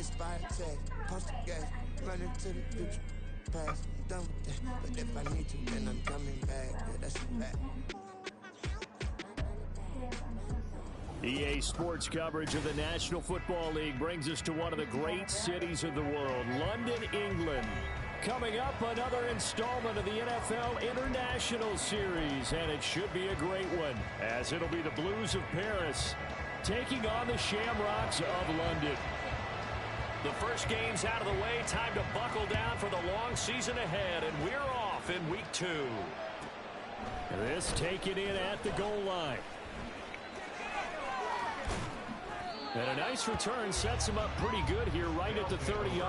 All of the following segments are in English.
this fire tag, post the gas, run into the future. Past, I'm done with that. But if I need to, then I'm coming back. Yeah, that's a fact. EA Sports coverage of the National Football League brings us to one of the great cities of the world, London, England. Coming up, another installment of the NFL International Series, and it should be a great one, as it'll be the Blues of Paris taking on the Shamrocks of London. The first game's out of the way, time to buckle down for the long season ahead, and we're off in week 2. This taken in at the goal line. And a nice return sets him up pretty good here right at the 30.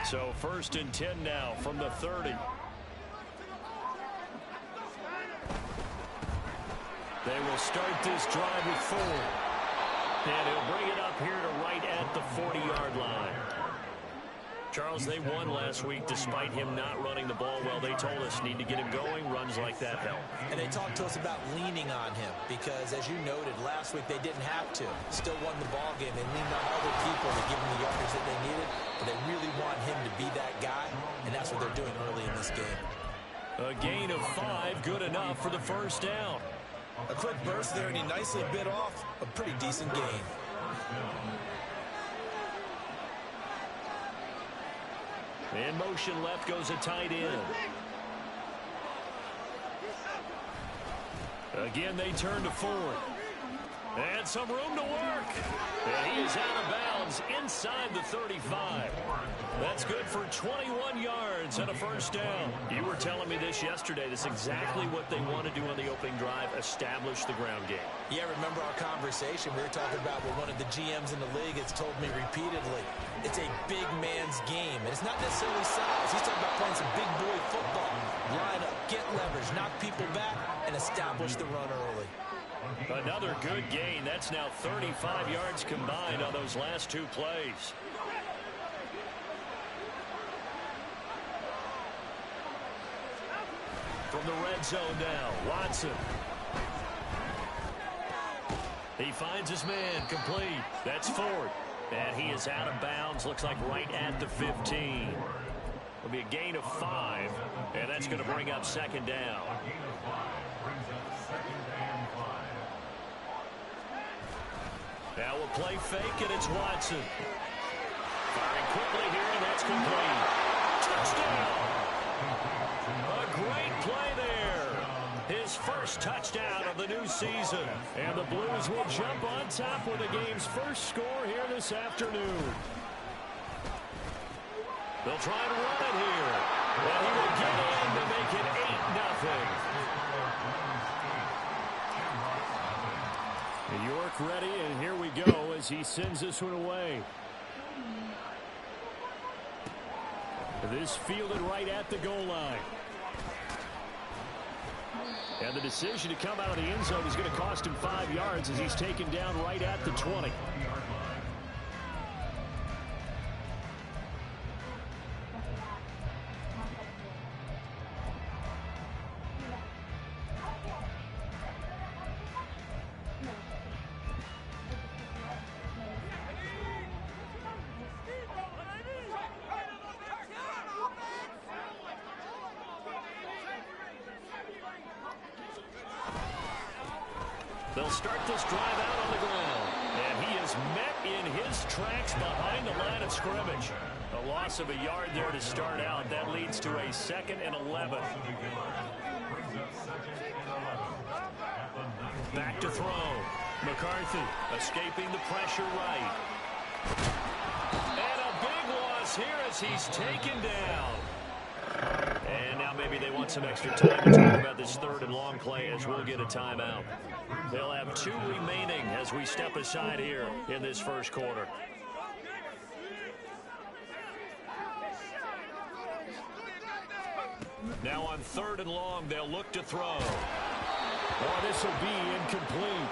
So 1st and 10 now from the 30. They will start this drive with 4. And he'll bring it up here to right at the 40-yard line. Charles, they won last week despite him not running the ball well. They told us need to get him going. Runs like that help. And they talked to us about leaning on him because, as you noted, last week they didn't have to. Still won the ball game. They leaned on other people to give them the yardage that they needed. But they really want him to be that guy, and that's what they're doing early in this game. A gain of 5, good enough for the first down. A quick burst there, and he nicely bit off a pretty decent gain. In motion left goes a tight end. Again, they turn to 4. And some room to work. And he is out of bounds inside the 35. That's good for 21 yards and a first down. You were telling me this yesterday. This is exactly what they want to do on the opening drive, establish the ground game. Yeah, remember our conversation? We were talking about what one of the GMs in the league has told me repeatedly. It's a big man's game. And it's not necessarily size. He's talking about playing some big boy football. Line up, get leverage, knock people back, and establish the run early. Another good gain. That's now 35 yards combined on those last 2 plays. From the red zone now, Watson. He finds his man, complete. That's Ford. And he is out of bounds, looks like right at the 15. It'll be a gain of 5, and that's going to bring up 2nd down. Now we'll play fake, and it's Watson. Firing quickly here, and that's complete. Touchdown! A great play there. His first touchdown of the new season. And the Blues will jump on top with the game's first score here this afternoon. They'll try to run it here. And he will get in to make it 8-0. York ready, and here we go as he sends this one away. This fielded right at the goal line. And the decision to come out of the end zone is going to cost him 5 yards as he's taken down right at the 20. They'll start this drive out on the ground. And he is met in his tracks behind the line of scrimmage. A loss of a yard there to start out. That leads to a 2nd and 11. Back to throw. McCarthy escaping the pressure right. And a big loss here as he's taken down. And now maybe they want some extra time to talk about this 3rd and long play as we'll get a timeout. They'll have 2 remaining as we step aside here in this first quarter. Now on 3rd and long, they'll look to throw. Oh, this will be incomplete.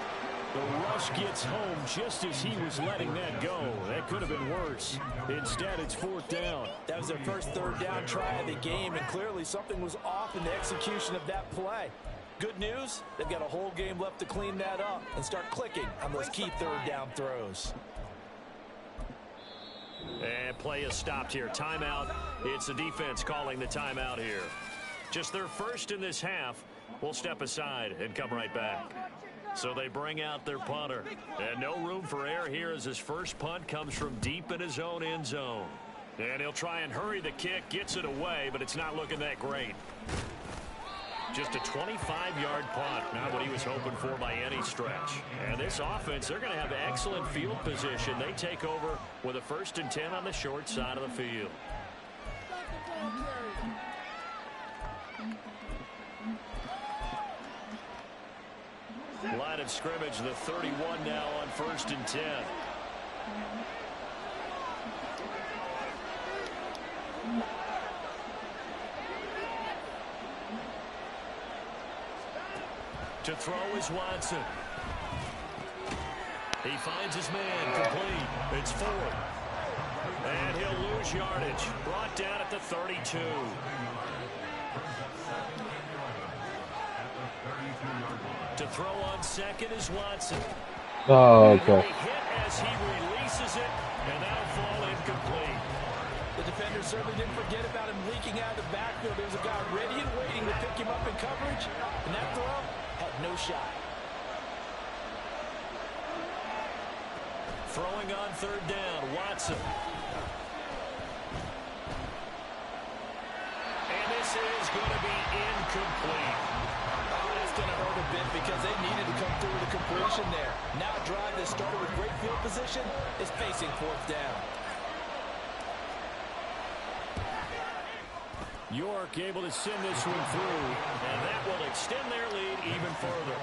The rush gets home just as he was letting that go. That could have been worse. Instead, it's 4th down. That was their first 3rd down try of the game, and clearly something was off in the execution of that play. Good news, they've got a whole game left to clean that up and start clicking on those key 3rd down throws. And play is stopped here. Timeout. It's the defense calling the timeout here. Just their first in this half. We'll step aside and come right back. So they bring out their punter. And no room for error here as his first punt comes from deep in his own end zone. And he'll try and hurry the kick, gets it away, but it's not looking that great. Just a 25-yard punt, not what he was hoping for by any stretch. And this offense, they're going to have excellent field position. They take over with a 1st and 10 on the short side of the field. Line of scrimmage, the 31 now on 1st and 10. To throw is Watson. He finds his man, complete. It's 4th. And he'll lose yardage. Brought down at the 32. To throw on 2nd is Watson. Oh, okay. Hit as he releases it, and that'll fall incomplete. The defender certainly didn't forget about him leaking out of the backfield. There was a guy ready and waiting to pick him up in coverage, and that throw had no shot. Throwing on 3rd down, Watson. And this is going to be incomplete. Going to hurt a bit because they needed to come through with a completion there. Now a drive that started with great field position is facing 4th down. York able to send this one through, and that will extend their lead even further.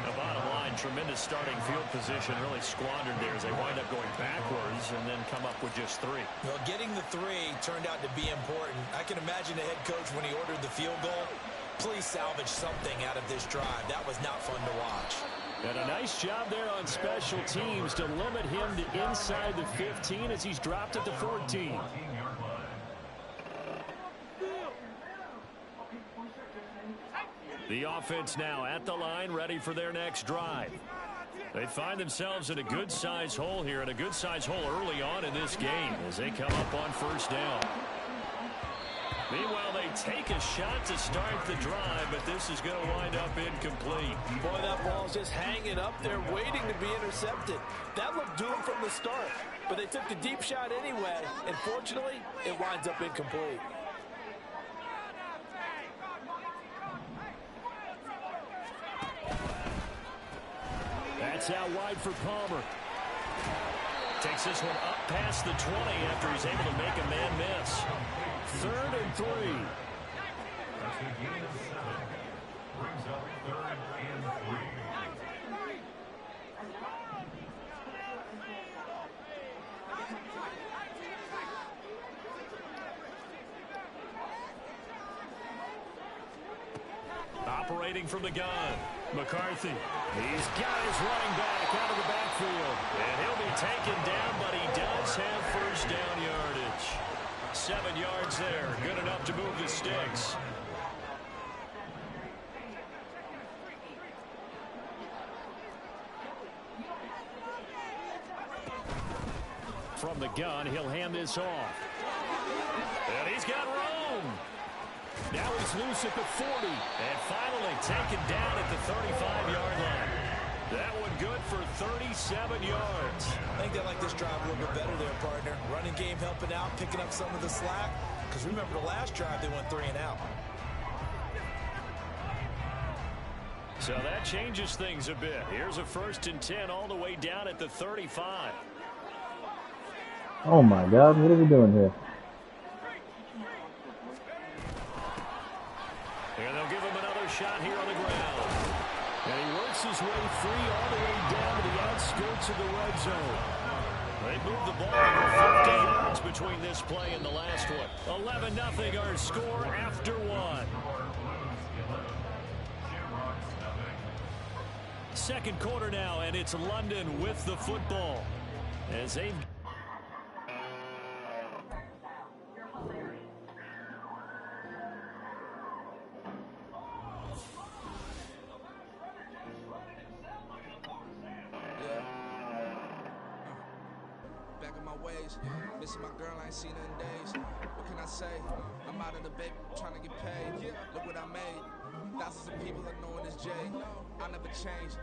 The bottom line, tremendous starting field position, really squandered there as they wind up going backwards and then come up with just 3. Well, getting the 3 turned out to be important. I can imagine the head coach when he ordered the field goal. Please salvage something out of this drive. That was not fun to watch. And a nice job there on special teams to limit him to inside the 15 as he's dropped at the 14. The offense now at the line, ready for their next drive. They find themselves in a good-sized hole here, and a good-sized hole early on in this game as they come up on 1st down. Meanwhile, they take a shot to start the drive, but this is going to wind up incomplete. Boy, that ball's just hanging up there waiting to be intercepted. That looked doomed from the start, but they took the deep shot anyway, and fortunately, it winds up incomplete. That's out wide for Palmer. Takes this one up past the 20 after he's able to make a man miss. 3rd and 3. Brings up 3rd and 3. operating from the gun. McCarthy. He's got his running back out of the backfield. And he'll be taken down, but he does have first down yardage. 7 yards there. Good enough to move the sticks. From the gun, he'll hand this off. And he's got room. Now he's loose at the 40. And finally taken down at the 35-yard line. That one good for 37 yards. I think they like this drive a little bit better there, partner. Running game helping out, picking up some of the slack. Because remember the last drive, they went 3 and out. So that changes things a bit. Here's a 1st and 10 all the way down at the 35. Oh my God, what are we doing here? And they'll give him another shot here on the ground. And he works his way free all the way down to the outskirts of the red zone. They moved the ball over 50 yards between this play and the last one. 11-0 our score after 1. Second quarter now, and it's London with the football. As they've missing my girl, I ain't seen her in days. What can I say? I'm out of the baby, trying to get paid. Look what I made. Thousands of people are knowing this Jay. I'll never change.